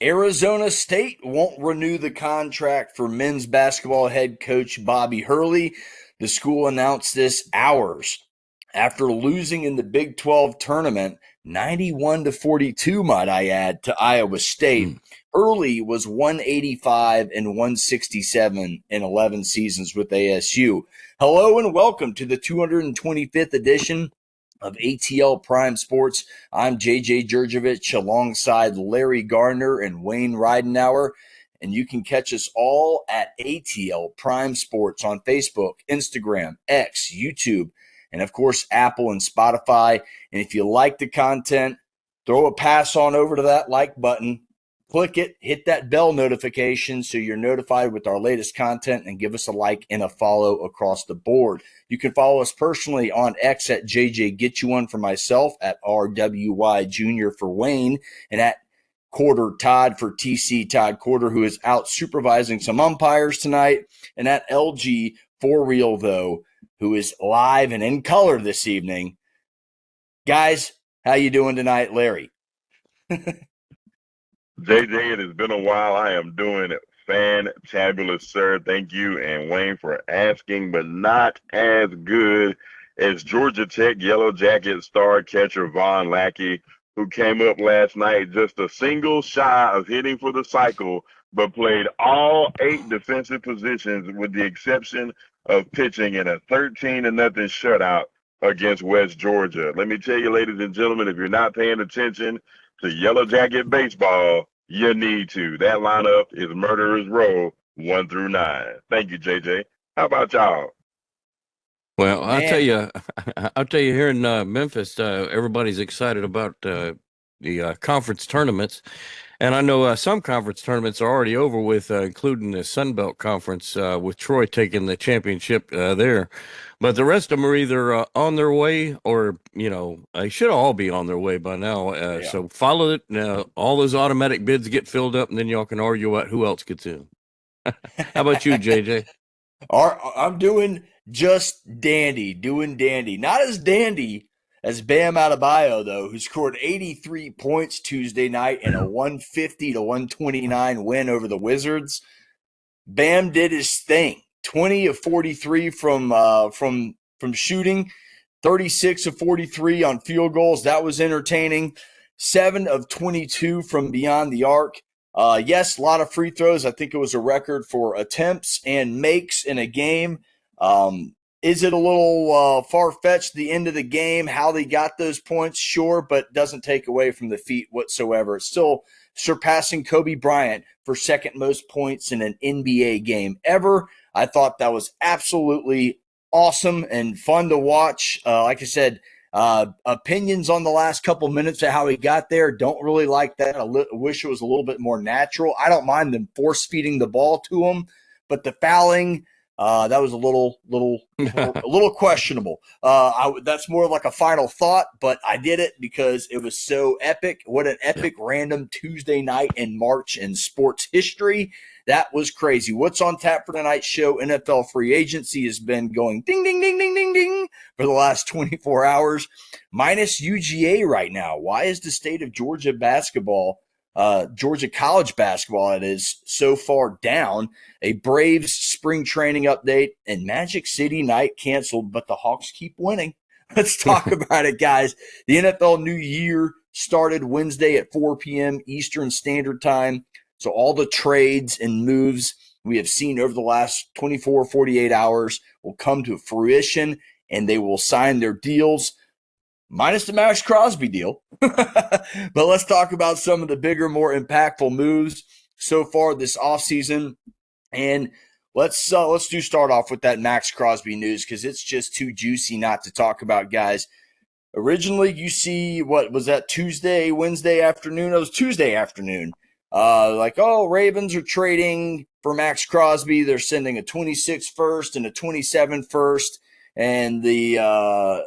Arizona State won't renew the contract for men's basketball head coach Bobby Hurley. The school announced this hours after losing in the Big 12 tournament, 91-42, might I add, to Iowa State. Hurley was 185 and 167 in 11 seasons with ASU. Hello and welcome to the 225th edition of ATL Prime Sports. I'm JJ Jurjevich alongside Larry Gardner and Wayne Ridenauer. And you can catch us all at ATL Prime Sports on Facebook, Instagram, X, YouTube, and of course, Apple and Spotify. And if you like the content, throw a pass on over to that like button. Click it, hit that bell notification so you're notified with our latest content, and give us a like and a follow across the board. You can follow us personally on X at JJ Get You One for myself, at RWY Jr. for Wayne, and at Quarter Todd for TC Todd Quarter, who is out supervising some umpires tonight, and at LG For Real Though, who is live and in color this evening. Guys, how you doing tonight, Larry? JJ, it has been a while. I am doing fantabulous, sir. Thank you, and Wayne, for asking, but not as good as Georgia Tech Yellow Jacket star catcher Von Lackey, who came up last night just a single shy of hitting for the cycle, but played all 8 defensive positions with the exception of pitching in a 13-0 shutout against West Georgia. Let me tell you, ladies and gentlemen, if you're not paying attention to Yellow Jacket baseball, you need to. That lineup is Murderers Row 1 through 9. Thank you, JJ. How about y'all? Well, I'll tell you, here in Memphis, everybody's excited about the conference tournaments. And I know some conference tournaments are already over with, including the Sun Belt Conference, with Troy taking the championship there. But the rest of them are either on their way or, they should all be on their way by now. So follow it. All those automatic bids get filled up, and then y'all can argue about who else gets in. How about you, JJ? I'm doing just dandy, Not as dandy as Bam Adebayo, though, who scored 83 points Tuesday night in a 150-129 win over the Wizards. Bam did his thing. 20 of 43 from shooting, 36 of 43 on field goals. That was entertaining. 7 of 22 from beyond the arc. Yes, a lot of free throws. I think it was a record for attempts and makes in a game. Is it a little far-fetched the end of the game, how they got those points? Sure, but doesn't take away from the feat whatsoever. It's still surpassing Kobe Bryant for second most points in an NBA game ever. I thought that was absolutely awesome and fun to watch. Like I said, opinions on the last couple minutes of how he got there, don't really like that. I wish it was a little bit more natural. I don't mind them force-feeding the ball to him, but the fouling – that was a little questionable. That's more like a final thought, but I did it because it was so epic. What an epic random Tuesday night in March in sports history. That was crazy. What's on tap for tonight's show? NFL free agency has been going ding, ding, ding, ding, ding, ding for the last 24 hours. Minus UGA right now. Why is the state of Georgia basketball, Georgia college basketball, it is so far down? A Braves spring training update, and Magic City night canceled, but the Hawks keep winning. Let's talk about it, guys. The NFL new year started Wednesday at 4 p.m. Eastern Standard Time. So all the trades and moves we have seen over the last 24, 48 hours will come to fruition, and they will sign their deals, minus the Max Crosby deal. But let's talk about some of the bigger, more impactful moves so far this offseason. And let's start off with that Max Crosby news, because it's just too juicy not to talk about, guys. Originally, you see, what was that, Wednesday afternoon? It was Tuesday afternoon. Ravens are trading for Max Crosby. They're sending a 26 first and a 27 first, and the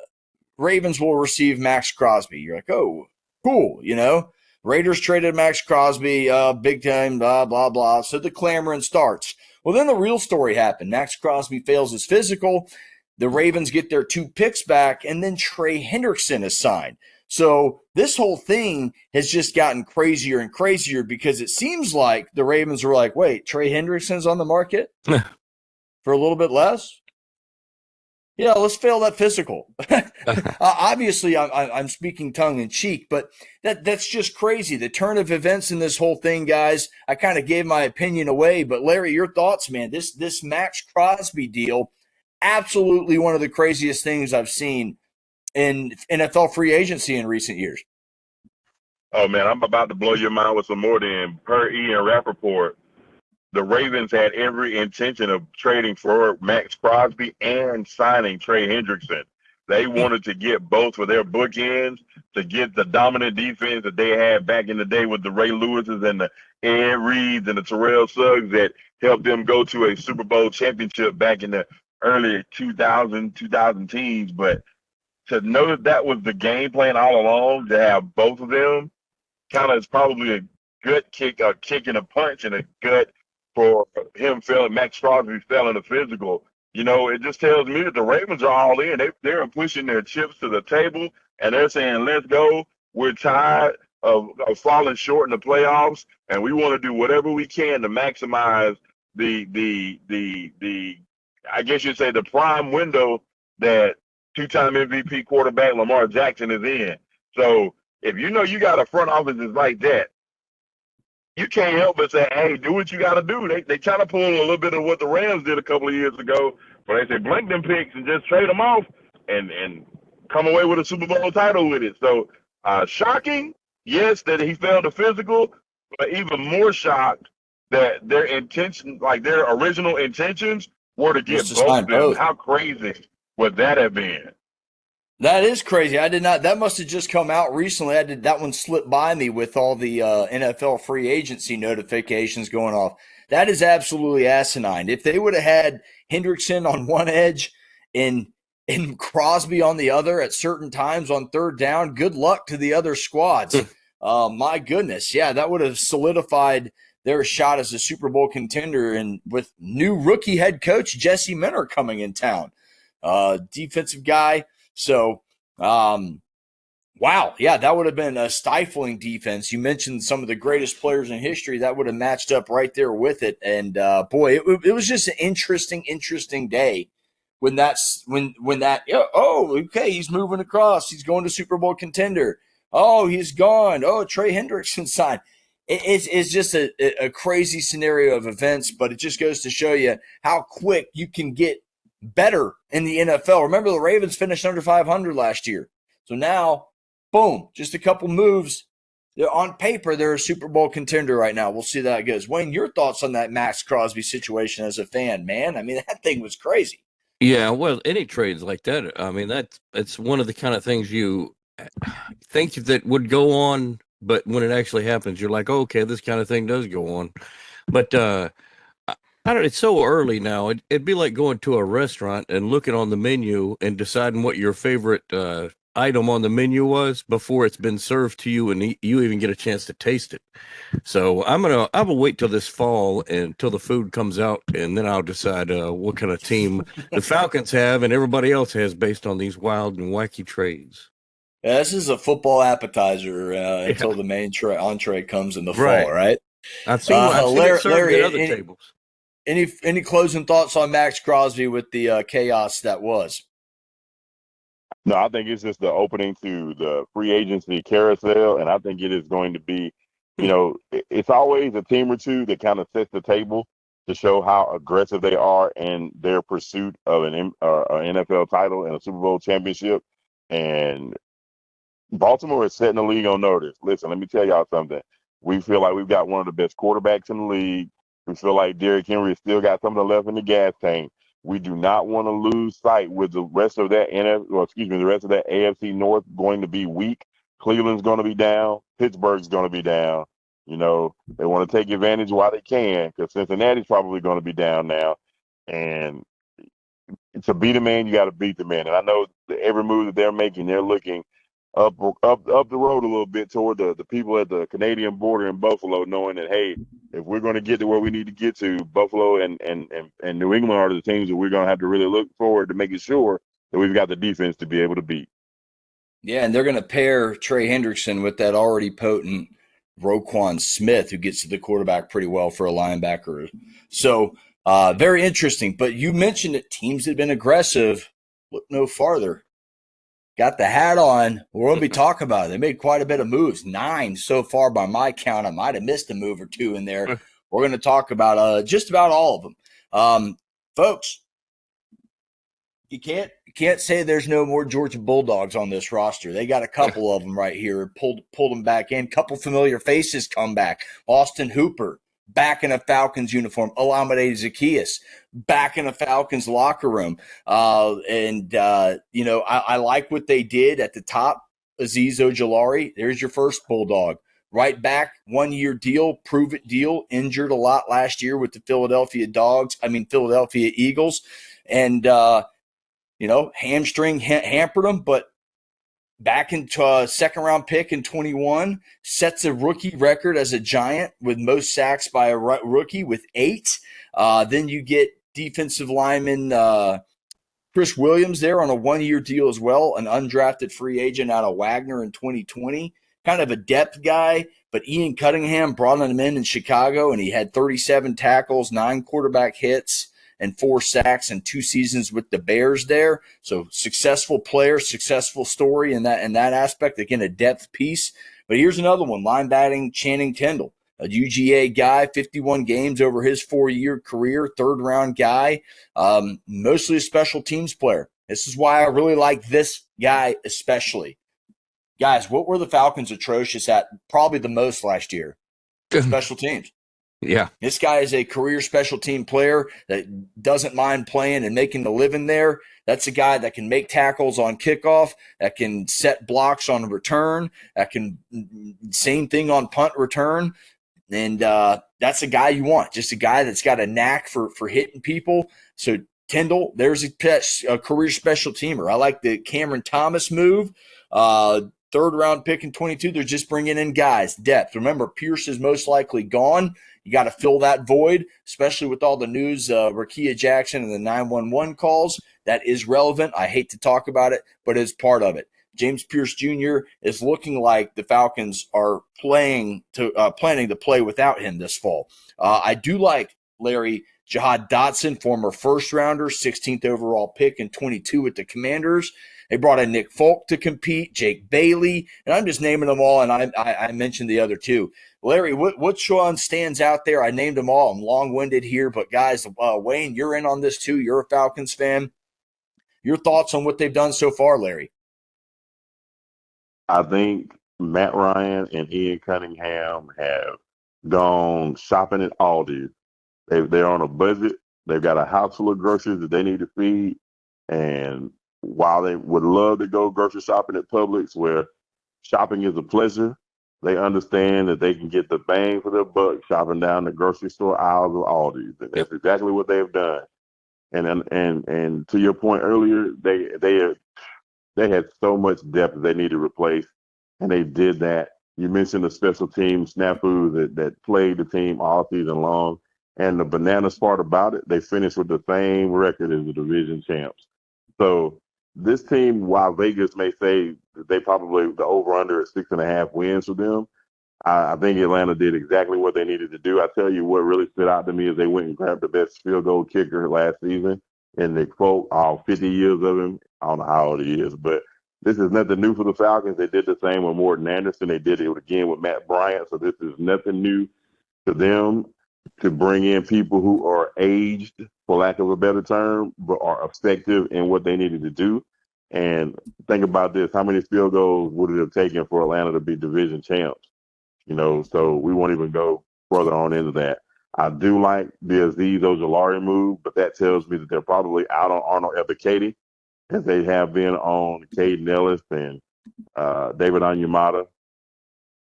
Ravens will receive Max Crosby. You're like, oh, cool, Raiders traded Max Crosby, big time, blah, blah, blah. So the clamoring starts. Well, then the real story happened. Max Crosby fails his physical. The Ravens get their 2 picks back, and then Trey Hendrickson is signed. So this whole thing has just gotten crazier and crazier because it seems like the Ravens were like, wait, Trey Hendrickson's on the market for a little bit less? Yeah, let's fail that physical. Obviously, I'm speaking tongue in cheek, but that's just crazy. The turn of events in this whole thing, guys. I kind of gave my opinion away, but Larry, your thoughts, man? This Max Crosby deal, absolutely one of the craziest things I've seen in NFL free agency in recent years. Oh man, I'm about to blow your mind with some more. Then, per Ian Rappaport, the Ravens had every intention of trading for Max Crosby and signing Trey Hendrickson. They wanted to get both for their bookends, to get the dominant defense that they had back in the day with the Ray Lewises and the Ed Reeds and the Terrell Suggs that helped them go to a Super Bowl championship back in the early 2000 teens. But to know that that was the game plan all along, to have both of them, kind of is probably a gut kick, a kick and a punch and a gut for him failing, Max Crosby failing the physical. You know, it just tells me that the Ravens are all in. They're pushing their chips to the table, and they're saying, let's go. We're tired of falling short in the playoffs, and we want to do whatever we can to maximize the I guess you'd say the prime window that two-time MVP quarterback Lamar Jackson is in. So if you know you got a front office that's like that, you can't help but say, hey, do what you got to do. They try to pull a little bit of what the Rams did a couple of years ago, where they say blank them picks and just trade them off and come away with a Super Bowl title with it. So shocking, yes, that he failed the physical, but even more shocked that their intention, like their original intentions, were to get both of them. Both. How crazy would that have been? That is crazy. I did not. That must have just come out recently. That one slipped by me with all the NFL free agency notifications going off. That is absolutely asinine. If they would have had Hendrickson on one edge and Crosby on the other at certain times on third down, good luck to the other squads. My goodness, yeah, that would have solidified their shot as a Super Bowl contender, and with new rookie head coach Jesse Minter coming in town, defensive guy. So, wow, yeah, that would have been a stifling defense. You mentioned some of the greatest players in history. That would have matched up right there with it. And boy, it was just an interesting day when okay, he's moving across. He's going to Super Bowl contender. Oh, he's gone. Oh, Trey Hendrickson signed. It's just a crazy scenario of events, but it just goes to show you how quick you can get better in the NFL. Remember, the Ravens finished under 500 last year. So now, boom, just a couple moves. On paper, they're a Super Bowl contender right now. We'll see how that goes. Wayne, your thoughts on that Max Crosby situation as a fan, man? I mean, that thing was crazy. Yeah, well, any trades like that, I mean, it's one of the kind of things you think that would go on, but when it actually happens, you're like, oh, okay, this kind of thing does go on. But I don't. It's so early now. It'd be like going to a restaurant and looking on the menu and deciding what your favorite item on the menu was before it's been served to you and you even get a chance to taste it. So I will wait till this fall and until the food comes out, and then I'll decide what kind of team the Falcons have and everybody else has based on these wild and wacky trades. Yeah, this is a football appetizer until the main entree comes in the fall, right? I've seen it served Larry, at other tables. Any closing thoughts on Max Crosby with the chaos that was? No, I think it's just the opening to the free agency carousel, and I think it is going to be, it's always a team or two that kind of sets the table to show how aggressive they are in their pursuit of an NFL title and a Super Bowl championship. And Baltimore is setting the league on notice. Listen, let me tell y'all something. We feel like we've got one of the best quarterbacks in the league. We feel like Derrick Henry still got something left in the gas tank. We do not want to lose sight with the rest of that the rest of that AFC North going to be weak. Cleveland's going to be down. Pittsburgh's going to be down. They want to take advantage while they can, because Cincinnati's probably going to be down now. And to beat a man, you got to beat the man. And I know that every move that they're making, they're looking up the road a little bit toward the people at the Canadian border in Buffalo, knowing that, hey, if we're going to get to where we need to get to, Buffalo and New England are the teams that we're going to have to really look forward to making sure that we've got the defense to be able to beat. Yeah, and they're going to pair Trey Hendrickson with that already potent Roquan Smith, who gets to the quarterback pretty well for a linebacker. So very interesting. But you mentioned that teams have been aggressive. Look no farther. Got the hat on. We're going to be talking about it. They made quite a bit of moves. 9 so far by my count. I might have missed a move or two in there. We're going to talk about just about all of them. Folks, you can't say there's no more Georgia Bulldogs on this roster. They got a couple of them right here. Pulled them back in. Couple familiar faces come back. Austin Hooper back in a Falcons uniform. Olamide Zaccheaus back in a Falcons locker room. I like what they did at the top. Azeez Ojulari, there's your first Bulldog. Right back, 1-year deal, prove it deal. Injured a lot last year with the Philadelphia Eagles. And hamstring hampered him, but back into a second-round pick in 21, sets a rookie record as a Giant with most sacks by a rookie with 8. Then you get defensive lineman Chris Williams there on a 1-year deal as well, an undrafted free agent out of Wagner in 2020. Kind of a depth guy, but Ian Cunningham brought him in Chicago, and he had 37 tackles, 9 quarterback hits, and 4 sacks in 2 seasons with the Bears there. So successful player, successful story in that aspect. Again, a depth piece. But here's another one, linebacker Channing Tindall, a UGA guy, 51 games over his 4-year career, 3rd-round guy, mostly a special teams player. This is why I really like this guy especially. Guys, what were the Falcons atrocious at probably the most last year? Special teams. Yeah. This guy is a career special team player that doesn't mind playing and making a living there. That's a guy that can make tackles on kickoff, that can set blocks on return, that can same thing on punt return. And that's a guy you want, just a guy that's got a knack for hitting people. So Tindall, there's a career special teamer. I like the Cameron Thomas move. 3rd-round pick in 22. They're just bringing in guys, depth. Remember, Pierce is most likely gone. You got to fill that void, especially with all the news, Rakia Jackson and the 911 calls. That is relevant. I hate to talk about it, but it's part of it. James Pierce Jr. is looking like the Falcons are planning to play without him this fall. I do like Larry Jihad Dotson, former first-rounder, 16th overall pick in 22 with the Commanders. They brought in Nick Folk to compete, Jake Bailey, and I'm just naming them all, and I mentioned the other two. Larry, what one stands out there? I named them all. I'm long-winded here, but guys, Wayne, you're in on this too. You're a Falcons fan. Your thoughts on what they've done so far, Larry? I think Matt Ryan and Ian Cunningham have gone shopping at Aldi. They're on a budget. They've got a house full of groceries that they need to feed. And while they would love to go grocery shopping at Publix, where shopping is a pleasure, they understand that they can get the bang for their buck shopping down the grocery store aisles of Aldi. That's exactly what they've done. And to your point earlier, they had so much depth that they need to replace, and they did that. You mentioned the special team snafu that played the team all season long. And the bananas part about it, they finished with the same record as the division champs. So this team, while Vegas may say that they probably the over-under is 6.5 wins for them, I think Atlanta did exactly what they needed to do. I tell you what really stood out to me is they went and grabbed the best field goal kicker last season, and Nick Folk, all 50 years of him. I don't know how old he is, but this is nothing new for the Falcons. They did the same with Morton Anderson. They did it again with Matt Bryant. So this is nothing new to them to bring in people who are aged, for lack of a better term, but are effective in what they needed to do. And think about this. How many field goals would it have taken for Atlanta to be division champs? So we won't even go further on into that. I do like the Azeez Ojulari move, but that tells me that they're probably out on Arnold Ebiketie, as they have been on Caden Ellis and David Onyemata.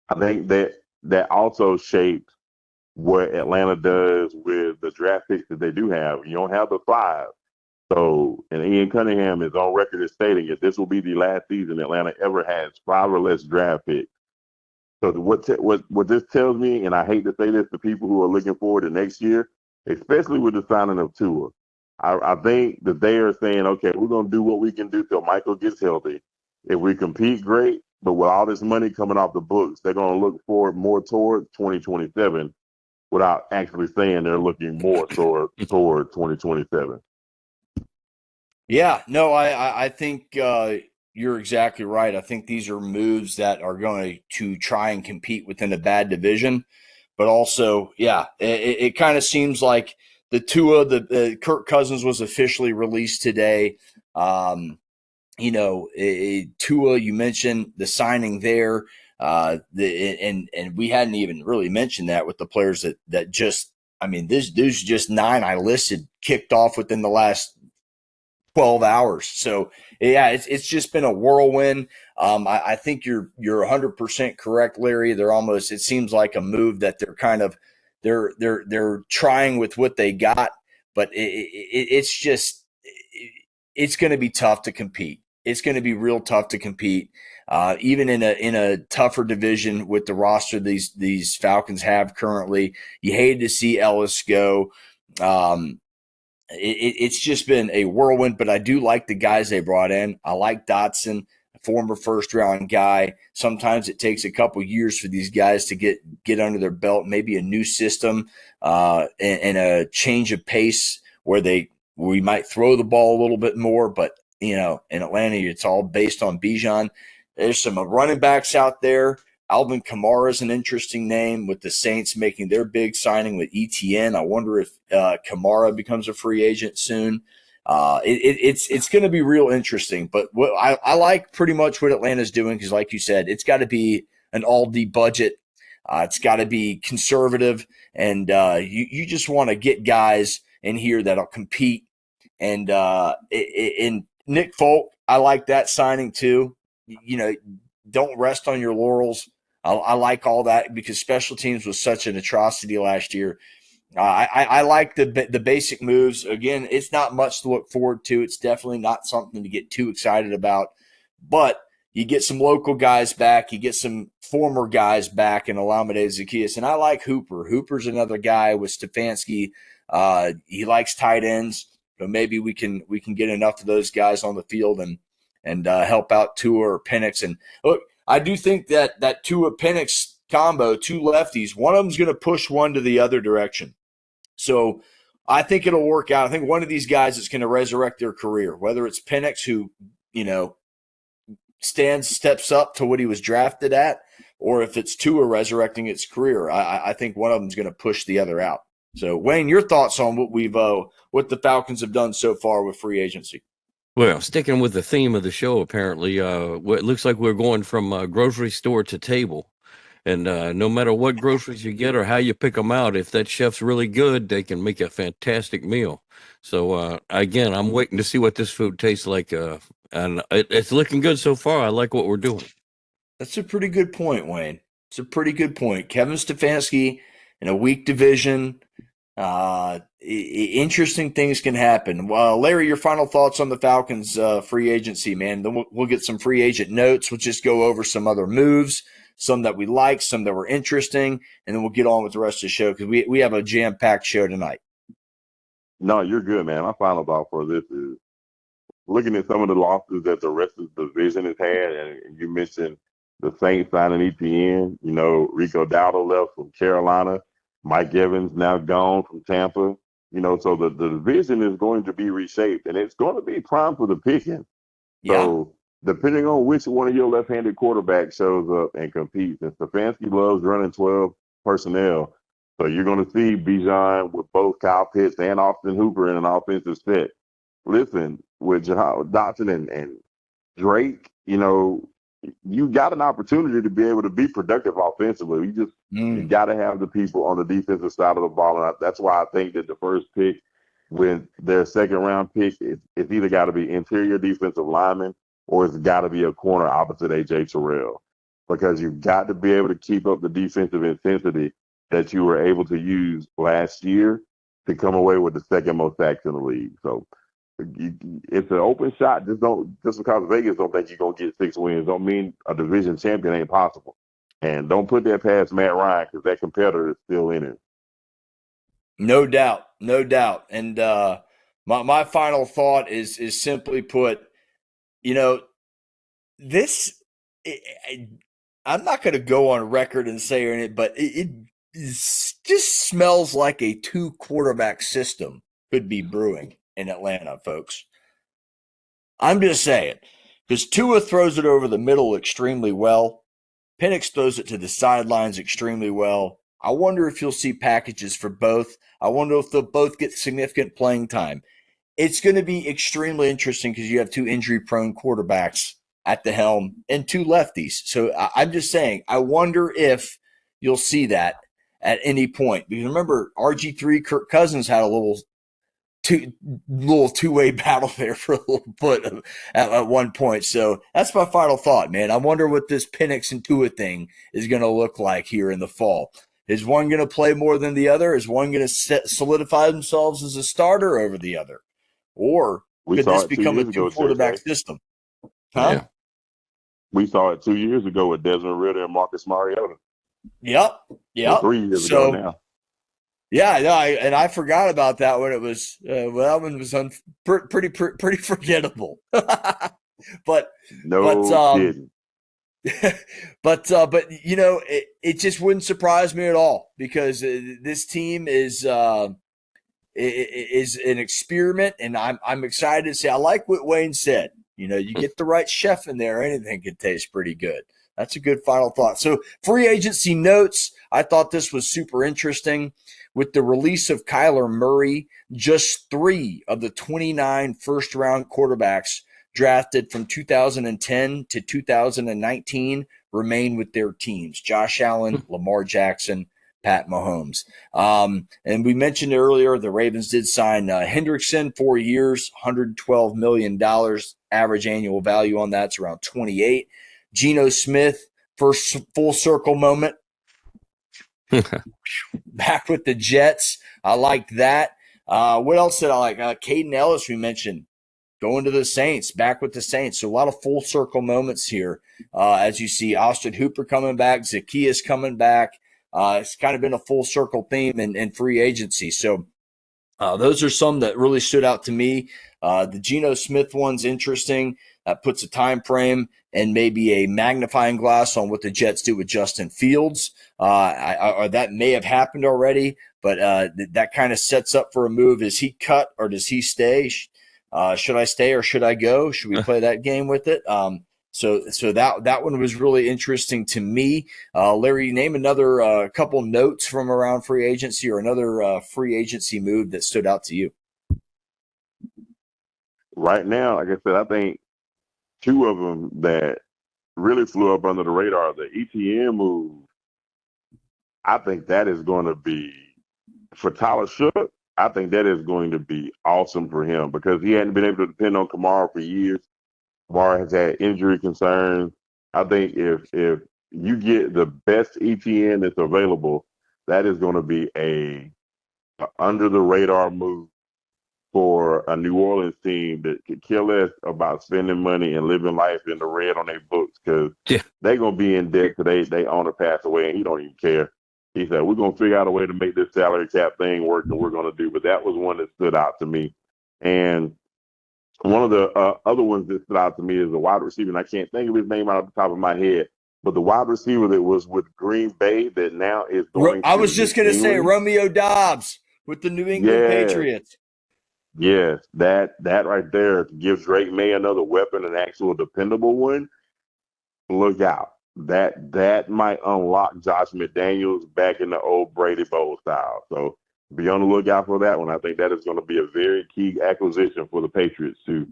I think that also shaped what Atlanta does with the draft picks that they do have. You don't have the 5. So, and Ian Cunningham is on record as stating that this will be the last season Atlanta ever has 5 or less draft picks. So what this tells me, and I hate to say this to people who are looking forward to next year, especially with the signing of Tua, I think that they are saying, okay, we're going to do what we can do till Michael gets healthy. If we compete, great. But with all this money coming off the books, they're going to look forward more toward 2027 without actually saying they're looking more toward 2027. Yeah, no, I think you're exactly right. I think these are moves that are going to try and compete within a bad division, but also, yeah, it kind of seems like the Kirk Cousins was officially released today. Tua, you mentioned the signing there, and we hadn't even really mentioned that with the players that just, I mean, there's just 9 I listed kicked off within the last 12 hours. So yeah, it's just been a whirlwind. I think you're 100% correct, Larry. It seems like a move that they're trying with what they got, but it's going to be tough to compete. It's going to be real tough to compete, even in a tougher division with the roster these Falcons have currently. You hated to see Ellis go. It's just been a whirlwind, but I do like the guys they brought in. I like Dotson, a former first round guy. Sometimes it takes a couple years for these guys to get under their belt, maybe a new system and a change of pace where we might throw the ball a little bit more. But in Atlanta, it's all based on Bijan. There's some running backs out there. Alvin Kamara is an interesting name with the Saints making their big signing with ETN. I wonder if Kamara becomes a free agent soon. It's going to be real interesting. But what I like pretty much what Atlanta's doing because, like you said, it's got to be an all-D budget. It's got to be conservative, and you just want to get guys in here that'll compete. And in Nick Folk, I like that signing too. Don't rest on your laurels. I like all that because special teams was such an atrocity last year. I like the basic moves. Again, it's not much to look forward to. It's definitely not something to get too excited about. But you get some local guys back. You get some former guys back in Olamide Zaccheaus. And I like Hooper. Hooper's another guy with Stefanski. He likes tight ends. So maybe we can get enough of those guys on the field and help out Tua or Penix. And look, I do think that Tua Penix combo, 2 lefties, one of them's going to push one to the other direction. So I think it'll work out. I think one of these guys is going to resurrect their career, whether it's Penix, who, steps up to what he was drafted at, or if it's Tua resurrecting its career. I think one of them is going to push the other out. So, Wayne, your thoughts on what the Falcons have done so far with free agency? Well, sticking with the theme of the show, apparently, it looks like we're going from grocery store to table. And no matter what groceries you get or how you pick them out, if that chef's really good, they can make a fantastic meal. So, again, I'm waiting to see what this food tastes like. And it's looking good so far. I like what we're doing. That's a pretty good point, Wayne. It's a pretty good point. Kevin Stefanski in a weak division. Interesting things can happen. Well, Larry, your final thoughts on the Falcons free agency, man. Then we'll get some free agent notes. We'll just go over some other moves, some that we like, some that were interesting, and then we'll get on with the rest of the show because we have a jam-packed show tonight. No, you're good, man. My final thought for this is looking at some of the losses that the rest of the division has had, and you mentioned the Saints signing ETN. Rico Dowdle left from Carolina. Mike Evans now gone from Tampa. So the division is going to be reshaped, and it's going to be prime for the picking. Yeah. So depending on which one of your left-handed quarterbacks shows up and competes, and Stefanski loves running 12 personnel, so you're going to see Bijan with both Kyle Pitts and Austin Hooper in an offensive set. Listen, with Dotson and Drake, you got an opportunity to be able to be productive offensively. You got to have the people on the defensive side of the ball. And that's why I think that the first pick, with their second round pick, it's either got to be interior defensive lineman or it's got to be a corner opposite A.J. Terrell, because you've got to be able to keep up the defensive intensity that you were able to use last year to come away with the second most sacks in the league. So it's an open shot. Just because Vegas don't think you're gonna get 6 wins, don't mean a division champion ain't possible. And don't put that past Matt Ryan, because that competitor is still in it. No doubt, no doubt. And my final thought is simply put, this, I'm not going to go on record and say it, but it just smells like a 2-quarterback system could be brewing in Atlanta, folks. I'm just saying, because Tua throws it over the middle extremely well. Penix throws it to the sidelines extremely well. I wonder if you'll see packages for both. I wonder if they'll both get significant playing time. It's going to be extremely interesting because you have 2 injury-prone quarterbacks at the helm and 2 lefties. So I'm just saying, I wonder if you'll see that at any point. Because remember, RG3, Kirk Cousins had a little two-way battle there for a little bit at one point. So that's my final thought, man. I wonder what this Penix and Tua thing is going to look like here in the fall. Is one going to play more than the other? Is one going to solidify themselves as a starter over the other? Or could this become a 2-quarterback system? Huh? Yeah. We saw it 2 years ago with Desmond Ridder and Marcus Mariota. Yep. Well, 3 years ago now. Yeah, no, I forgot about that when it was. Well, that one was pretty forgettable. but kidding. but you know, it just wouldn't surprise me at all because this team is an experiment, and I'm excited to see. I like what Wayne said. You know, you get the right chef in there, anything can taste pretty good. That's a good final thought. So free agency notes, I thought this was super interesting. With the release of Kyler Murray, just 3 of the 29 first-round quarterbacks drafted from 2010 to 2019 remain with their teams. Josh Allen, Lamar Jackson, Pat Mahomes. And we mentioned earlier the Ravens did sign Hendrickson, 4 years, $112 million. Average annual value on that's around 28. Geno Smith, first full circle moment. Back with the Jets. I liked that. What else did I like? Caden Ellis, we mentioned, going to the Saints, back with the Saints. So a lot of full circle moments here. As you see, Austin Hooper coming back, Zacchaeus coming back. It's kind of been a full circle theme in free agency. So those are some that really stood out to me. The Geno Smith one's interesting. That puts a time frame and maybe a magnifying glass on what the Jets do with Justin Fields. Or that may have happened already, but that kind of sets up for a move. Is he cut or does he stay? Should I stay or should I go? Should we play that game with it? So that one was really interesting to me. Larry, name another couple notes from around free agency or another free agency move that stood out to you. Right now, like I said, I think 2 of them that really flew up under the radar, the ETN move. I think that is going to be, for Tyler Shook, I think that is going to be awesome for him because he hadn't been able to depend on Kamara for years. Kamara has had injury concerns. I think if you get the best ETN that's available, that is going to be a under-the-radar move for a New Orleans team that could kill less about spending money and living life in the red on their books because they're going to be in debt today. They owner pass away, and he don't even care. He said, we're going to figure out a way to make this salary cap thing work, and we're going to do. But that was one that stood out to me. And one of the other ones that stood out to me is a wide receiver, and I can't think of his name out of the top of my head, but the wide receiver that was with Green Bay that now is going I was just going to say Romeo Doubs with the New England Patriots. Yes, that right there gives Drake May another weapon, an actual dependable one. Look out. That might unlock Josh McDaniels back in the old Brady Bowl style. So be on the lookout for that one. I think that is going to be a very key acquisition for the Patriots too.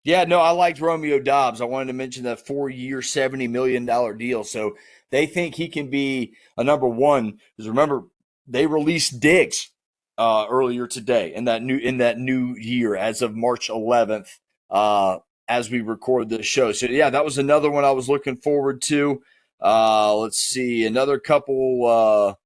Yeah, no, I liked Romeo Doubs. I wanted to mention that 4-year, $70 million deal. So they think he can be a number one. Because remember, they released Diggs earlier today in that new year as of March 11th as we record this show. So yeah, that was another one I was looking forward to. Let's see, another couple.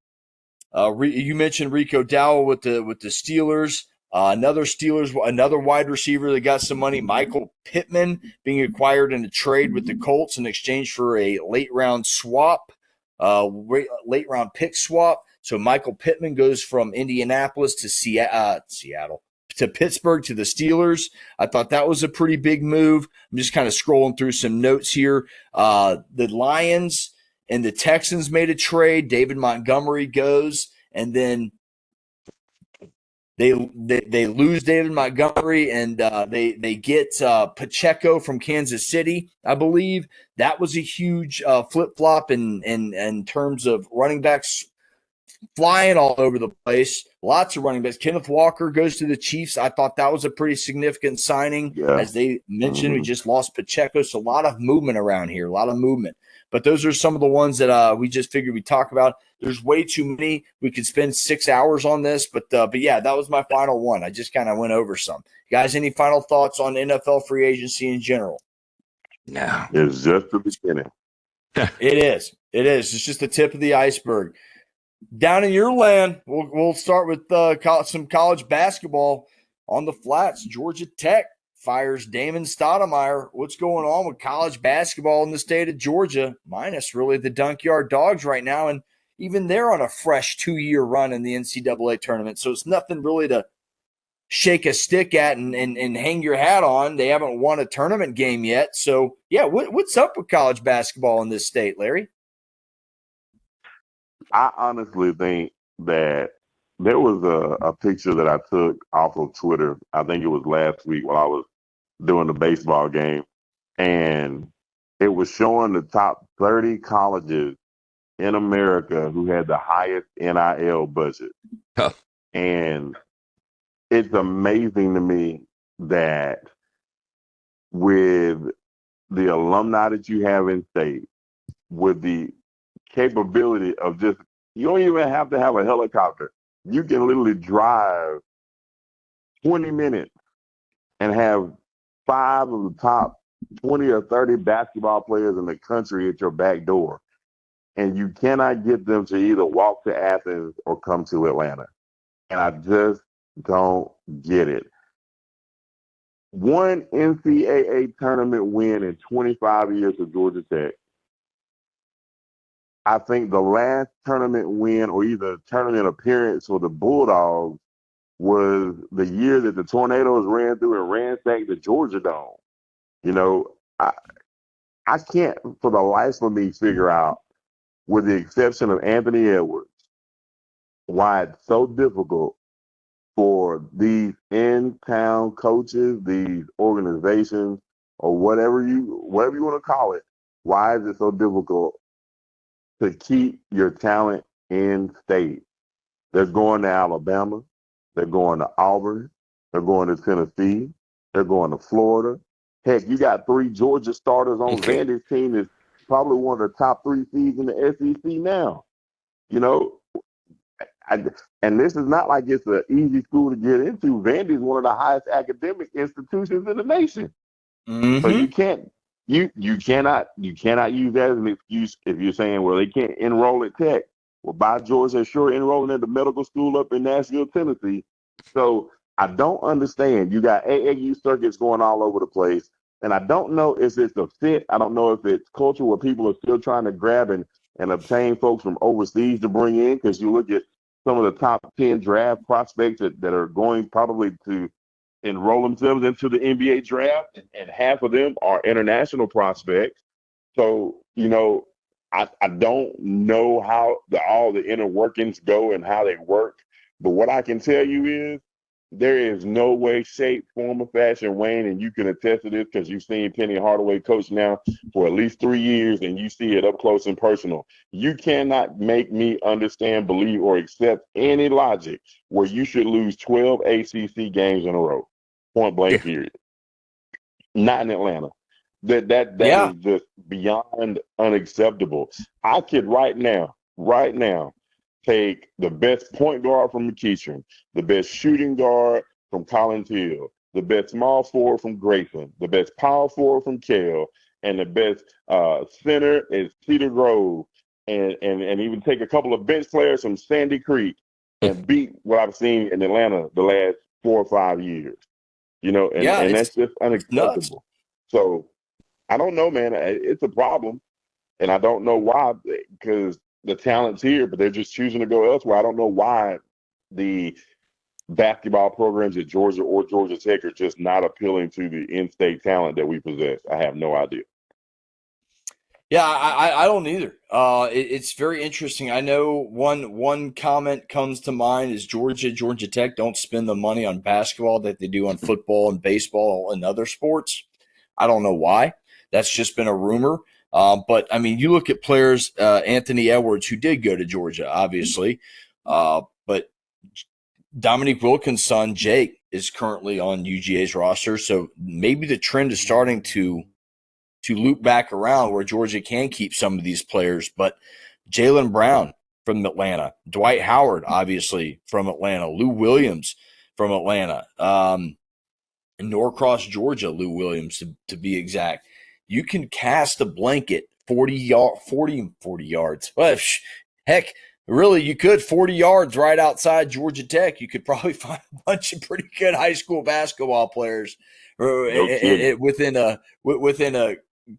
You mentioned Rico Dowell with the Steelers. Another wide receiver that got some money, Michael Pittman, being acquired in a trade with the Colts in exchange for a late round pick swap. So Michael Pittman goes from Indianapolis to Seattle, to Pittsburgh to the Steelers. I thought that was a pretty big move. I'm just kind of scrolling through some notes here. The Lions and the Texans made a trade. David Montgomery goes, and then they lose David Montgomery, and they get Pacheco from Kansas City, I believe. That was a huge flip flop in terms of running backs flying all over the place. Lots of running backs. Kenneth Walker goes to the Chiefs. I thought that was a pretty significant signing. Yeah. As they mentioned, we just lost Pacheco, so a lot of movement around here, a lot of movement. But those are some of the ones that we just figured we'd talk about. There's way too many. We could spend 6 hours on this, but yeah, that was my final one. I just kind of went over some. Guys, any final thoughts on NFL free agency in general? No. It's just the beginning. It is. It's just the tip of the iceberg. Down in your land, we'll start with some college basketball on the flats. Georgia Tech fires Damon Stoudemire. What's going on with college basketball in the state of Georgia, minus really the Dunkyard Dogs right now? And even they're on a fresh 2-year run in the NCAA tournament. So it's nothing really to shake a stick at and hang your hat on. They haven't won a tournament game yet. So, yeah, what's up with college basketball in this state, Larry? I honestly think that there was a picture that I took off of Twitter. I think it was last week while I was doing the baseball game. And it was showing the top 30 colleges in America who had the highest NIL budget. Huh. And it's amazing to me that with the alumni that you have in state, with the capability of just, you don't even have to have a helicopter. You can literally drive 20 minutes and have 5 of the top 20 or 30 basketball players in the country at your back door. And you cannot get them to either walk to Athens or come to Atlanta. And I just don't get it. One NCAA tournament win in 25 years for Georgia Tech. I think the last tournament win or either tournament appearance for the Bulldogs was the year that the Tornadoes ran through and ransacked the Georgia Dome. You know, I can't for the life of me figure out, with the exception of Anthony Edwards, why it's so difficult for these in-town coaches, these organizations, or whatever you want to call it. Why is it so difficult to keep your talent in state? They're going to Alabama. They're going to Auburn. They're going to Tennessee. They're going to Florida. Heck, you got 3 Georgia starters on Vandy's team that's probably one of the top 3 seeds in the SEC now. You know, and this is not like it's an easy school to get into. Vandy's one of the highest academic institutions in the nation. Mm-hmm. So you cannot use that as an excuse if you're saying, well, they can't enroll at Tech. Well, by George, they're sure enrolling at the medical school up in Nashville, Tennessee. So I don't understand. You got AAU circuits going all over the place. And I don't know if it's a fit. I don't know if it's culture where people are still trying to grab and obtain folks from overseas to bring in, because you look at some of the top 10 draft prospects that are going probably to enroll themselves into the NBA draft, and half of them are international prospects. So, you know, I don't know how all the inner workings go and how they work. But what I can tell you is there is no way, shape, form, or fashion, Wayne, and you can attest to this because you've seen Penny Hardaway coach now for at least 3 years, and you see it up close and personal. You cannot make me understand, believe, or accept any logic where you should lose 12 ACC games in a row, point blank, period. Not in Atlanta. That is just beyond unacceptable. I could right now, take the best point guard from McEachern, the best shooting guard from Collins Hill, the best small forward from Grayson, the best power forward from Kell, and the best center is Cedar Grove, and even take a couple of bench players from Sandy Creek and beat what I've seen in Atlanta the last 4 or 5 years. You know, and that's just unacceptable. So I don't know, man. It's a problem, and I don't know why, because the talent's here, but they're just choosing to go elsewhere. I don't know why the basketball programs at Georgia or Georgia Tech are just not appealing to the in-state talent that we possess. I have no idea. Yeah, I don't either. It's very interesting. I know one comment comes to mind is Georgia Tech don't spend the money on basketball that they do on football and baseball and other sports. I don't know why. That's just been a rumor. But I mean, you look at players, Anthony Edwards, who did go to Georgia, obviously, but Dominique Wilkins' son Jake is currently on UGA's roster. So maybe the trend is starting to loop back around where Georgia can keep some of these players. But Jaylen Brown from Atlanta, Dwight Howard, obviously from Atlanta, Lou Williams from Atlanta, Norcross, Georgia, Lou Williams to be exact. You can cast a blanket 40 yards. Well, heck, really, you could 40 yards right outside Georgia Tech. You could probably find a bunch of pretty good high school basketball players within a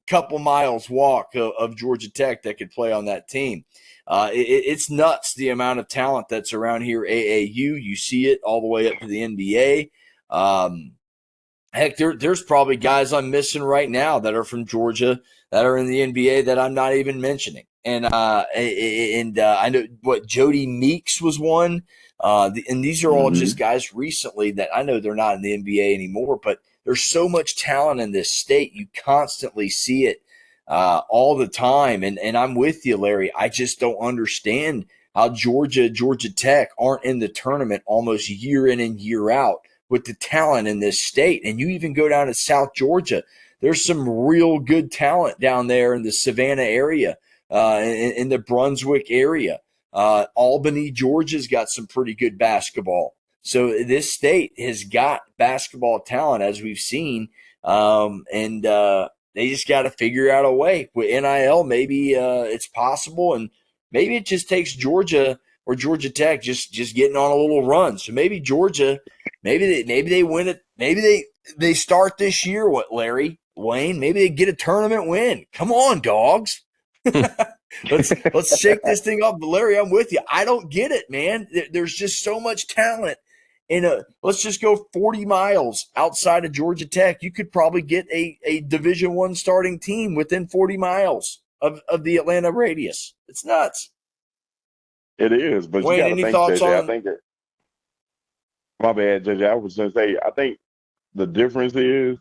couple miles walk of Georgia Tech that could play on that team. It's nuts the amount of talent that's around here. AAU, you see it all the way up to the NBA. Heck, there's probably guys I'm missing right now that are from Georgia that are in the NBA that I'm not even mentioning. And I know what Jody Meeks was one. And these are all just guys recently that I know they're not in the NBA anymore, but there's so much talent in this state. You constantly see it all the time. And I'm with you, Larry. I just don't understand how Georgia Tech aren't in the tournament almost year in and year out with the talent in this state. And you even go down to South Georgia. There's some real good talent down there in the Savannah area, in the Brunswick area. Albany, Georgia's got some pretty good basketball. So this state has got basketball talent, as we've seen, and they just got to figure out a way. With NIL, maybe it's possible, and maybe it just takes Georgia or Georgia Tech just getting on a little run. So maybe Georgia, maybe they win it. Maybe they start this year. What, Larry, Wayne? Maybe they get a tournament win. Come on, dogs. Let's shake this thing up. But Larry, I'm with you. I don't get it, man. There's just so much talent. Let's just go 40 miles outside of Georgia Tech. You could probably get a Division I starting team within 40 miles of the Atlanta radius. It's nuts. It is, but Wayne, you got to any think, thoughts JJ. on? I think that, my bad, JJ. I was going to say, I think the difference is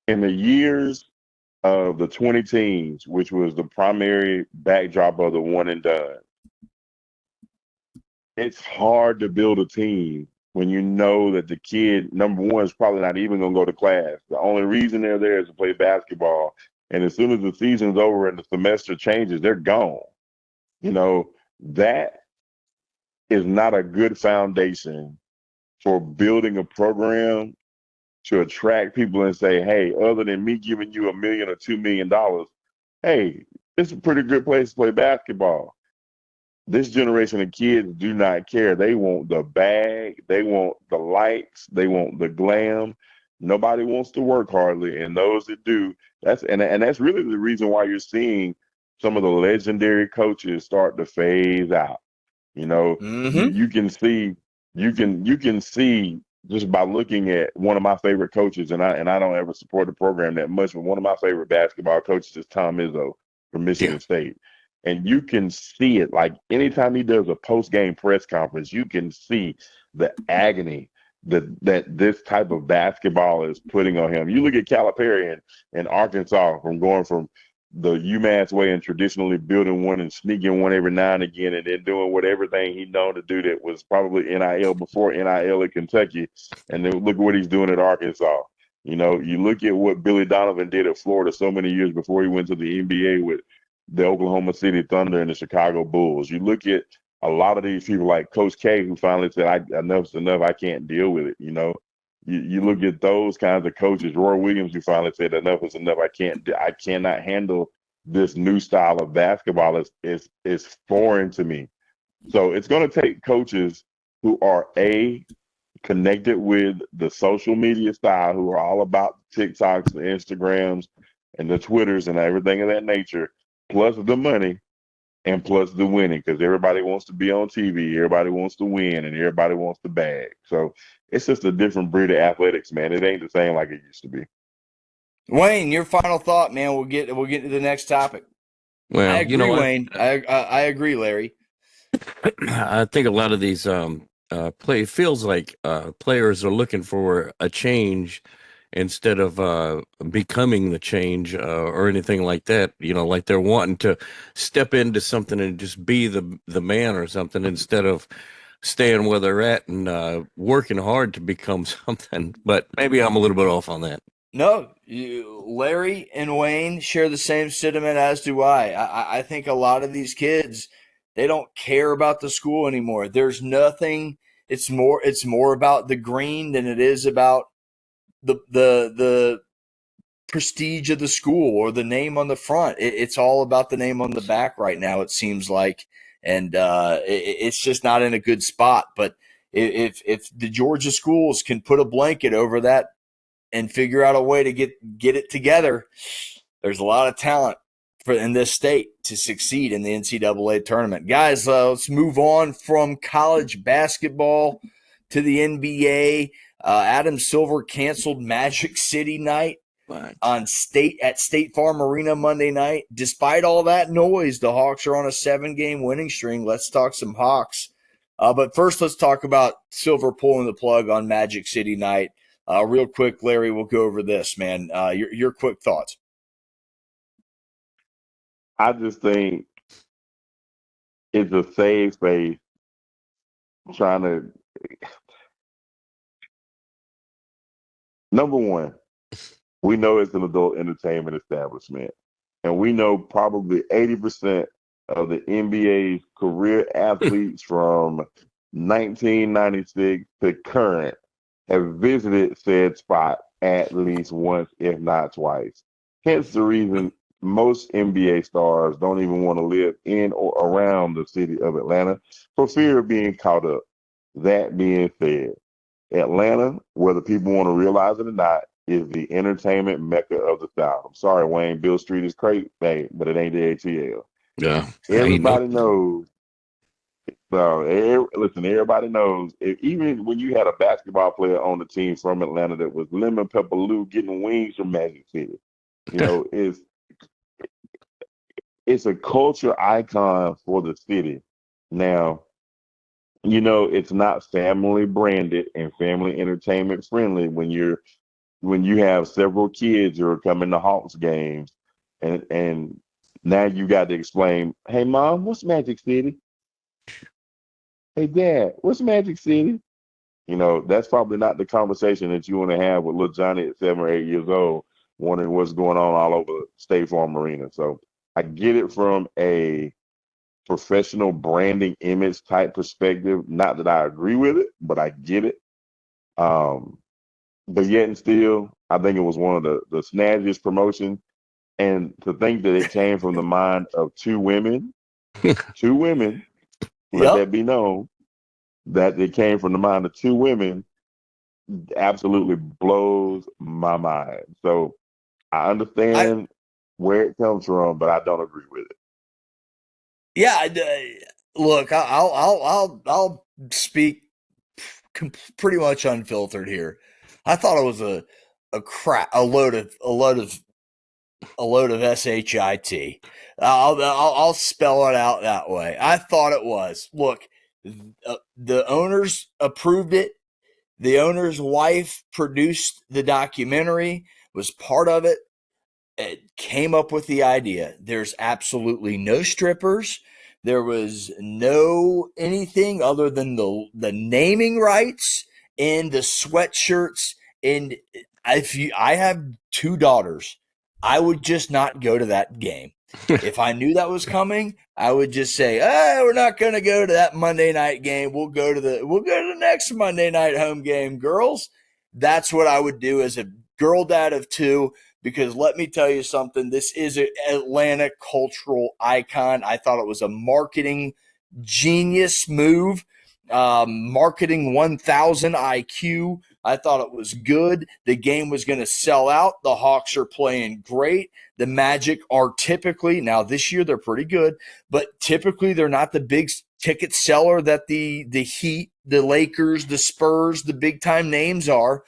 in the years of the 20 teams, which was the primary backdrop of the one and done. It's hard to build a team when you know that the kid, number one, is probably not even going to go to class. The only reason they're there is to play basketball. And as soon as the season's over and the semester changes, they're gone. You know, that is not a good foundation for building a program to attract people and say, hey, other than me giving you $1 million or $2 million, hey, it's a pretty good place to play basketball. This generation of kids do not care. They want the bag, they want the lights, they want the glam. Nobody wants to work hardly, and those that do, that's really the reason why you're seeing some of the legendary coaches start to phase out. You know, you can see just by looking at one of my favorite coaches, and I don't ever support the program that much, but one of my favorite basketball coaches is Tom Izzo from Michigan State. And you can see it, like anytime he does a post-game press conference, you can see the agony that this type of basketball is putting on him. You look at Calipari in Arkansas, from going from the UMass way and traditionally building one and sneaking one every now and again, and then doing everything he known to do that was probably NIL before NIL at Kentucky, and then look at what he's doing at Arkansas. You know, you look at what Billy Donovan did at Florida so many years before he went to the NBA with the Oklahoma City Thunder and the Chicago Bulls. You look at a lot of these people like Coach K, who finally said, enough's enough, I can't deal with it. You know, you look at those kinds of coaches. Roy Williams, who finally said, enough is enough, I cannot handle this new style of basketball. It's foreign to me. So it's going to take coaches who are connected with the social media style, who are all about TikToks, the Instagrams, and the Twitters and everything of that nature, plus the money, and plus the winning, because everybody wants to be on TV, everybody wants to win, and everybody wants to bag. So it's just a different breed of athletics, man. It ain't the same like it used to be. Wayne, your final thought, man. We'll get to the next topic. I Well, agree, Wayne. I agree, Larry. I think a lot of these play feels like players are looking for a change instead of becoming the change or anything like that. Like they're wanting to step into something and just be the man or something instead of staying where they're at and working hard to become something. But maybe I'm a little bit off on that. No, Larry and Wayne share the same sentiment, as do I think a lot of these kids, they don't care about the school anymore. There's nothing. It's more about the green than it is about the prestige of the school or the name on the front. It's all about the name on the back right now, it seems like, and it's just not in a good spot. But if the Georgia schools can put a blanket over that and figure out a way to get it together, there's a lot of talent in this state to succeed in the NCAA tournament. Guys, let's move on from college basketball to the NBA. Adam Silver canceled Magic City night at State Farm Arena Monday night. Despite all that noise, the Hawks are on a 7-game winning streak. Let's talk some Hawks. But first, let's talk about Silver pulling the plug on Magic City night. Real quick, Larry, we'll go over this, man. Your quick thoughts. I just think it's a save space trying to. Number one, we know it's an adult entertainment establishment, and we know probably 80% of the NBA's career athletes from 1996 to current have visited said spot at least once, if not twice. Hence the reason most NBA stars don't even want to live in or around the city of Atlanta for fear of being caught up. That being said, Atlanta, whether people want to realize it or not, is the entertainment mecca of the South. I'm sorry, Wayne. Bill Street is great, but it ain't the ATL. Yeah, Everybody knows. So, listen, everybody knows. Even when you had a basketball player on the team from Atlanta that was Lemon Pepper Lou getting wings from Magic City, it's a culture icon for the city. Now, it's not family branded and family entertainment friendly when you have several kids who are coming to Hawks games, and now you got to explain, hey mom, what's Magic City? Hey dad, what's Magic City? That's probably not the conversation that you want to have with little Johnny at 7 or 8 years old, wondering what's going on all over State Farm Arena. So I get it from a professional branding image type perspective. Not that I agree with it, but I get it. But yet and still, I think it was one of the snazziest promotions. And to think that it came from the mind of two women, let that be known, that it came from the mind of two women, absolutely blows my mind. So I understand where it comes from, but I don't agree with it. Yeah, look, I'll speak pretty much unfiltered here. I thought it was a load of shit. I'll spell it out that way. I thought it was. Look, the owners approved it. The owner's wife produced the documentary, was part of it. It came up with the idea. There's absolutely no strippers. There was no anything other than the naming rights and the sweatshirts. And I have two daughters, I would just not go to that game. If I knew that was coming, I would just say, we're not going to go to that Monday night game. We'll go to the next Monday night home game, girls. That's what I would do as a girl dad of two. Because let me tell you something, this is an Atlanta cultural icon. I thought it was a marketing genius move. Marketing 1000 IQ I thought it was good. The game was going to sell out. The Hawks are playing great. The Magic are typically, now this year they're pretty good, but typically they're not the big ticket seller that the Heat, the Lakers, the Spurs, the big time names are.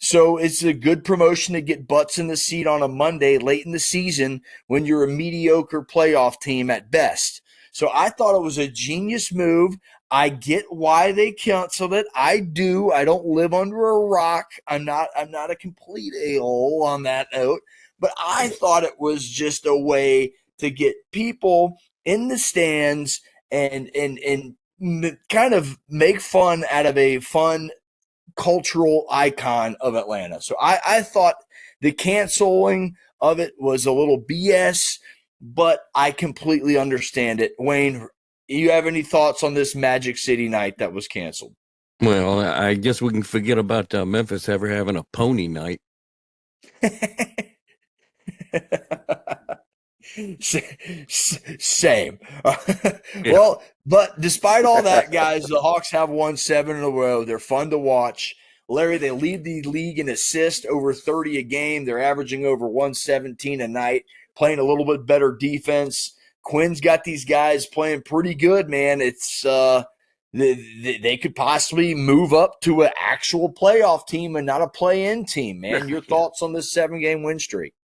So it's a good promotion to get butts in the seat on a Monday late in the season when you're a mediocre playoff team at best. So I thought it was a genius move. I get why they canceled it. I do. I don't live under a rock. I'm not a complete a-hole on that note. But I thought it was just a way to get people in the stands and kind of make fun out of a fun cultural icon of Atlanta. So I thought the canceling of it was a little BS, but I completely understand it. Wayne, you have any thoughts on this Magic City night that was canceled? Well, I guess we can forget about Memphis ever having a pony night. Same. Well, but despite all that, guys, the Hawks have won 7 in a row. They're fun to watch. Larry, they lead the league in assists, over 30 a game. They're averaging over 117 a night, playing a little bit better defense. Quinn's got these guys playing pretty good, man. It's they could possibly move up to an actual playoff team and not a play-in team, man. Your thoughts on this 7-game win streak?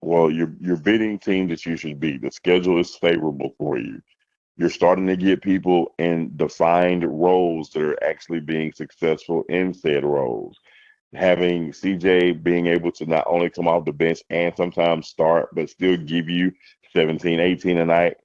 Well, you're beating teams that you should beat. The schedule is favorable for you. You're starting to get people in defined roles that are actually being successful in said roles. Having CJ being able to not only come off the bench and sometimes start, but still give you 17, 18 a night,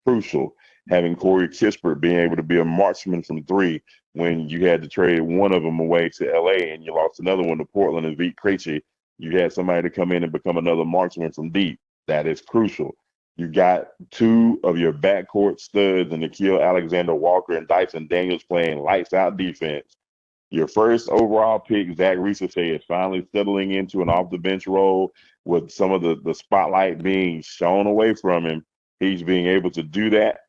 crucial. Having Corey Kispert being able to be a marksman from 3 when you had to trade one of them away to LA and you lost another one to Portland and Vit Krejci. You had somebody to come in and become another marksman from deep. That is crucial. You got 2 of your backcourt studs and Nickeil Alexander-Walker and Dyson Daniels playing lights out defense. Your first overall pick, Zach Reese, is finally settling into an off-the-bench role with some of the spotlight being shown away from him. He's being able to do that.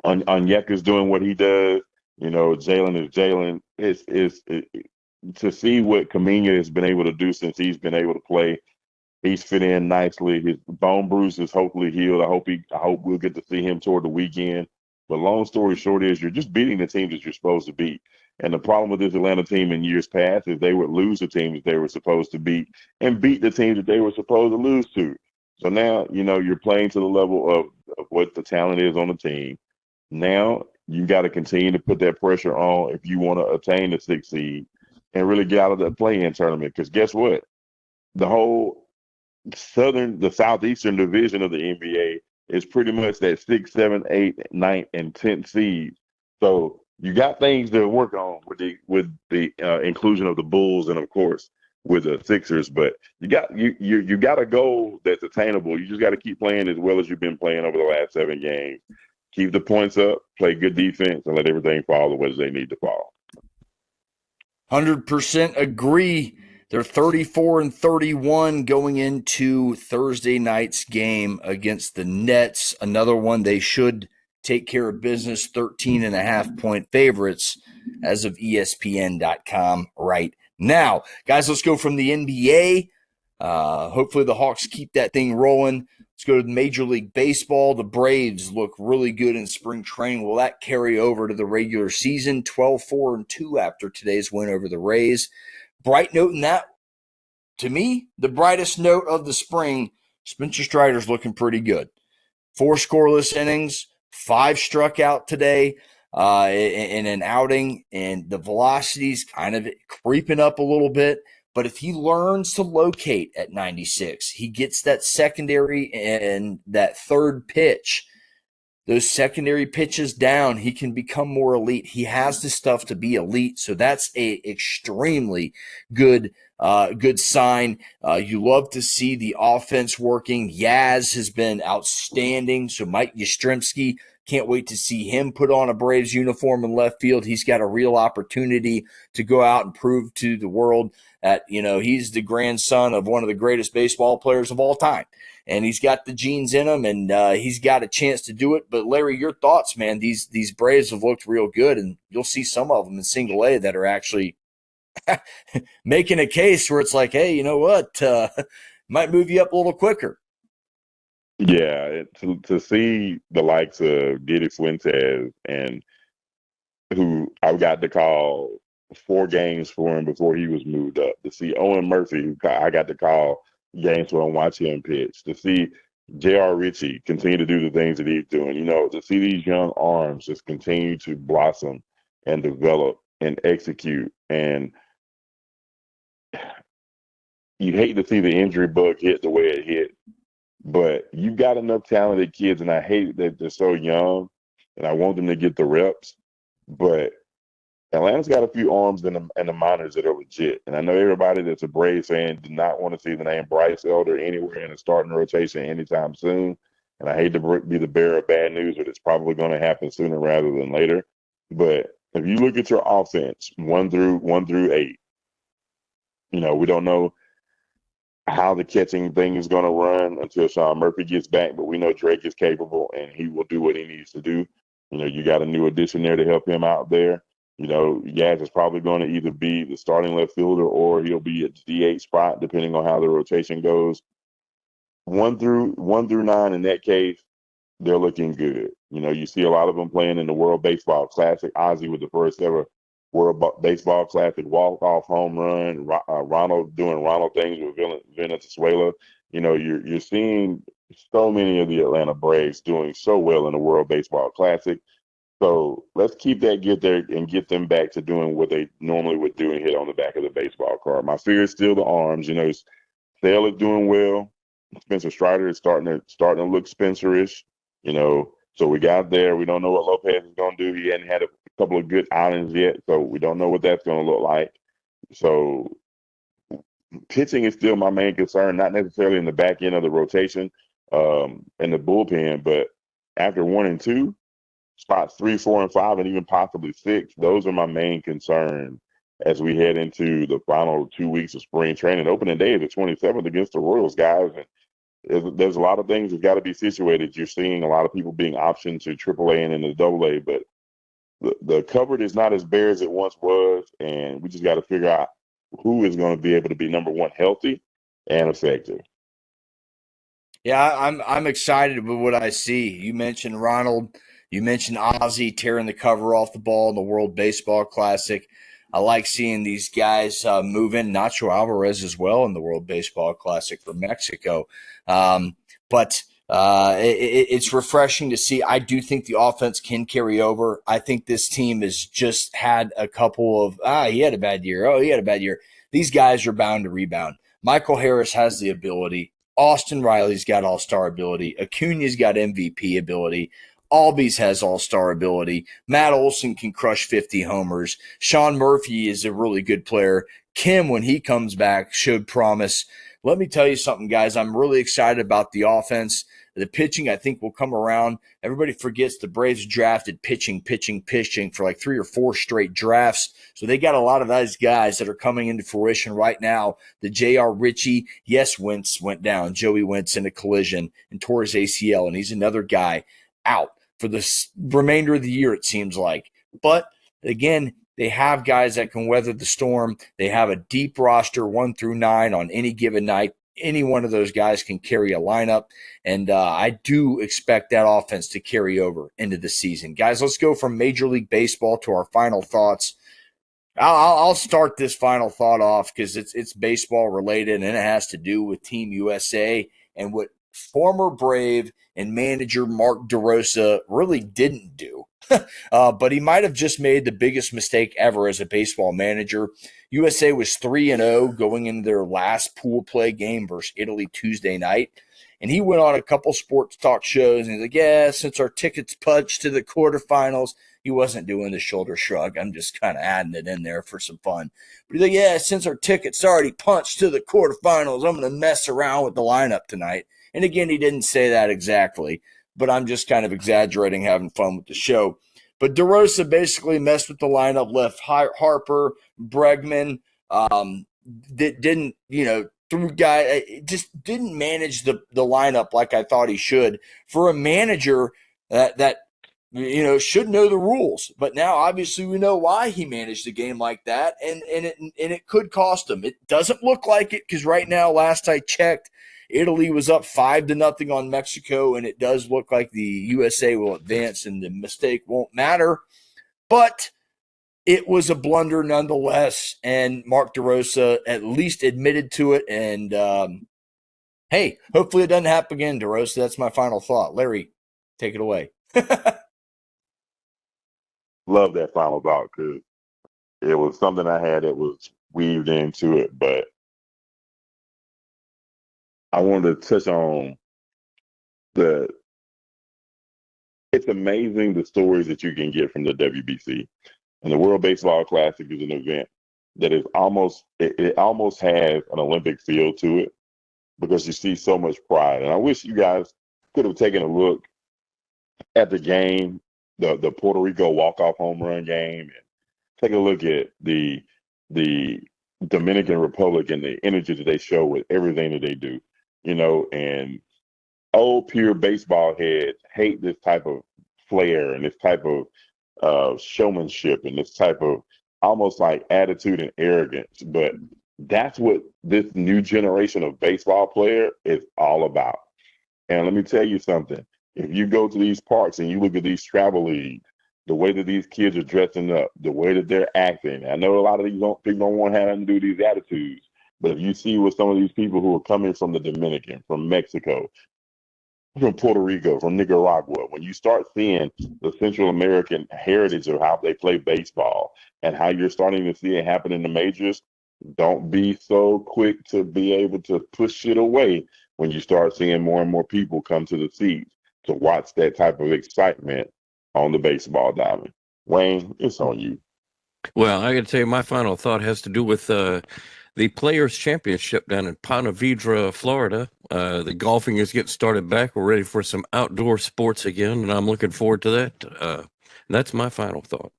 Onyeka's doing what he does. You know, Jalen is Jalen. It's to see what Kuminga has been able to do since he's been able to play. He's fit in nicely. His bone bruise is hopefully healed. I hope we'll get to see him toward the weekend. But long story short is you're just beating the teams that you're supposed to beat. And the problem with this Atlanta team in years past is they would lose the teams that they were supposed to beat and beat the teams that they were supposed to lose to. So now, you know, you're playing to the level of what the talent is on the team. Now you got to continue to put that pressure on if you want to attain the 6th seed and really get out of that play-in tournament. Because guess what? The whole the southeastern division of the NBA is pretty much that 6, 7, 8, 9, and 10th seeds. So you got things to work on with the inclusion of the Bulls and of course with the Sixers. But you got a goal that's attainable. You just got to keep playing as well as you've been playing over the last 7 games. Keep the points up, play good defense, and let everything fall the way they need to fall. 100% agree. They're 34-31 going into Thursday night's game against the Nets. Another one they should take care of business, 13.5-point favorites as of ESPN.com right now. Guys, let's go from the NBA. Hopefully the Hawks keep that thing rolling. Let's go to Major League Baseball. The Braves look really good in spring training. Will that carry over to the regular season? 12-4-2 after today's win over the Rays. Bright note in that, to me, the brightest note of the spring, Spencer Strider's looking pretty good. 4 scoreless innings, 5 struck out today in an outing, and the velocity's kind of creeping up a little bit. But if he learns to locate at 96, he gets that secondary and that third pitch, those secondary pitches down, he can become more elite. He has the stuff to be elite, so that's a extremely good sign. You love to see the offense working. Yaz has been outstanding, so Mike Yastrzemski, can't wait to see him put on a Braves uniform in left field. He's got a real opportunity to go out and prove to the world that, you know, he's the grandson of one of the greatest baseball players of all time. And he's got the genes in him, and he's got a chance to do it. But, Larry, your thoughts, man, these Braves have looked real good, and you'll see some of them in single A that are actually making a case where it's like, hey, you know what? Might move you up a little quicker. Yeah, to see the likes of Diddy Fuentes and who I got to call 4 games for him before he was moved up. To see Owen Murphy, who I got to call games for him, watch him pitch. To see J.R. Ritchie continue to do the things that he's doing. To see these young arms just continue to blossom and develop and execute. And you hate to see the injury bug hit the way it hit, but you've got enough talented kids, and I hate that they're so young, and I want them to get the reps. But Atlanta's got a few arms in the minors that are legit. And I know everybody that's a Braves fan did not want to see the name Bryce Elder anywhere in the starting rotation anytime soon. And I hate to be the bearer of bad news, but it's probably going to happen sooner rather than later. But if you look at your offense, 1 through 8, we don't know how the catching thing is going to run until Sean Murphy gets back, but we know Drake is capable and he will do what he needs to do. You got a new addition there to help him out there. Yaz is probably going to either be the starting left fielder or he'll be at the DH spot, depending on how the rotation goes. 1 through 9, in that case, they're looking good. You see a lot of them playing in the World Baseball Classic. Ozzie with the first ever World Baseball Classic walk-off home run. Ronald doing Ronald things with Venezuela. You're seeing so many of the Atlanta Braves doing so well in the World Baseball Classic. So let's keep that get there and get them back to doing what they normally would do and hit on the back of the baseball card. My fear is still the arms. Sale is doing well. Spencer Strider is starting to look Spencerish. So we got there. We don't know what Lopez is going to do. He hadn't had a couple of good outings yet, so we don't know what that's going to look like. So pitching is still my main concern, not necessarily in the back end of the rotation and the bullpen, but after 1 and 2, spots 3, 4, and 5, and even possibly 6. Those are my main concerns as we head into the final 2 weeks of spring training. Opening day is the 27th against the Royals, guys. And there's a lot of things that got to be situated. You're seeing a lot of people being optioned to AAA and into AA, but the cupboard is not as bare as it once was, and we just got to figure out who is going to be able to be, number one, healthy and effective. Yeah, I'm excited with what I see. You mentioned Ronald. You mentioned Ozzie tearing the cover off the ball in the World Baseball Classic. I like seeing these guys move in. Nacho Alvarez as well in the World Baseball Classic for Mexico. But it's refreshing to see. I do think the offense can carry over. I think this team has just had a couple of, he had a bad year. Oh, he had a bad year. These guys are bound to rebound. Michael Harris has the ability. Austin Riley's got all-star ability. Acuna's got MVP ability. Albies has all-star ability. Matt Olson can crush 50 homers. Sean Murphy is a really good player. Kim, when he comes back, showed promise. Let me tell you something, guys. I'm really excited about the offense. The pitching, I think, will come around. Everybody forgets the Braves drafted pitching for like 3 or 4 straight drafts. So they got a lot of those guys that are coming into fruition right now. The J.R. Ritchie, yes, Wentz went down. Joey Wentz in a collision and tore his ACL, and he's another guy out for the remainder of the year, it seems like. But again, they have guys that can weather the storm. They have a deep roster, 1 through 9 on any given night. Any one of those guys can carry a lineup, and I do expect that offense to carry over into the season. Guys, let's go from Major League Baseball to our final thoughts. I'll start this final thought off because it's baseball related, and it has to do with Team USA and what former Brave and manager Mark DeRosa really didn't do. But he might have just made the biggest mistake ever as a baseball manager. USA was 3-0 going into their last pool play game versus Italy Tuesday night. And he went on a couple sports talk shows and he's like, yeah, since our tickets punched to the quarterfinals, he wasn't doing the shoulder shrug. I'm just kind of adding it in there for some fun. But he's like, yeah, since our tickets already punched to the quarterfinals, I'm going to mess around with the lineup tonight. And again, he didn't say that exactly, but I'm just kind of exaggerating, having fun with the show. But DeRosa basically messed with the lineup, left Harper, Bregman, didn't, just didn't manage the lineup like I thought he should. For a manager that should know the rules. But now, obviously, we know why he managed a game like that, and it could cost him. It doesn't look like it because right now, last I checked, Italy was up 5-0 on Mexico, and it does look like the USA will advance, and the mistake won't matter. But it was a blunder nonetheless, and Mark DeRosa at least admitted to it. And hey, hopefully it doesn't happen again, DeRosa. That's my final thought. Larry, take it away. Love that final thought because it was something I had that was weaved into it. But I wanted to touch on it's amazing the stories that you can get from the WBC. And the World Baseball Classic is an event that is almost has an Olympic feel to it because you see so much pride. And I wish you guys could have taken a look at the game, the Puerto Rico walk-off home run game, and take a look at the Dominican Republic and the energy that they show with everything that they do. And old pure baseball heads hate this type of flair and this type of showmanship and this type of almost like attitude and arrogance. But that's what this new generation of baseball player is all about. And let me tell you something. If you go to these parks and you look at these travel leagues, the way that these kids are dressing up, the way that they're acting, I know a lot of these people don't want to have nothing to do with these attitudes. But if you see what some of these people who are coming from the Dominican, from Mexico, from Puerto Rico, from Nicaragua, when you start seeing the Central American heritage of how they play baseball and how you're starting to see it happen in the majors, don't be so quick to be able to push it away when you start seeing more and more people come to the seats to watch that type of excitement on the baseball diamond. Wayne, it's on you. Well, I got to tell you, my final thought has to do with the Players' Championship down in Ponte Vedra, Florida. The golfing is getting started back. We're ready for some outdoor sports again, and I'm looking forward to that. That's my final thought.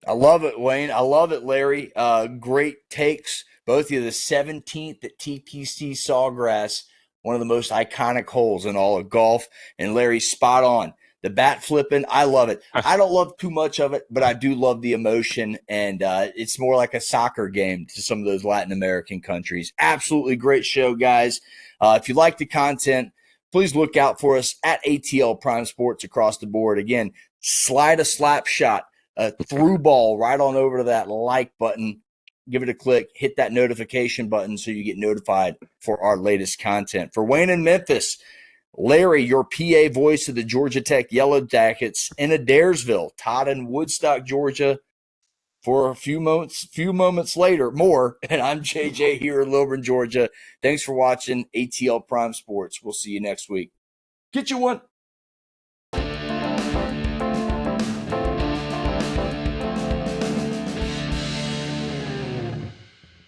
I love it, Wayne. I love it, Larry. Great takes. Both of you, the 17th at TPC Sawgrass, one of the most iconic holes in all of golf. And Larry, spot on. The bat flipping, I love it. I don't love too much of it, but I do love the emotion, and it's more like a soccer game to some of those Latin American countries. Absolutely great show, guys. If you like the content, please look out for us at ATL Prime Sports across the board. Again, slide a slap shot, a through ball right on over to that like button. Give it a click, hit that notification button so you get notified for our latest content. For Wayne in Memphis, Larry, your PA voice of the Georgia Tech Yellow Jackets in Adairsville, Todd in Woodstock, Georgia, for a few moments later, more. And I'm JJ here in Lilburn, Georgia. Thanks for watching ATL Prime Sports. We'll see you next week. Get you one.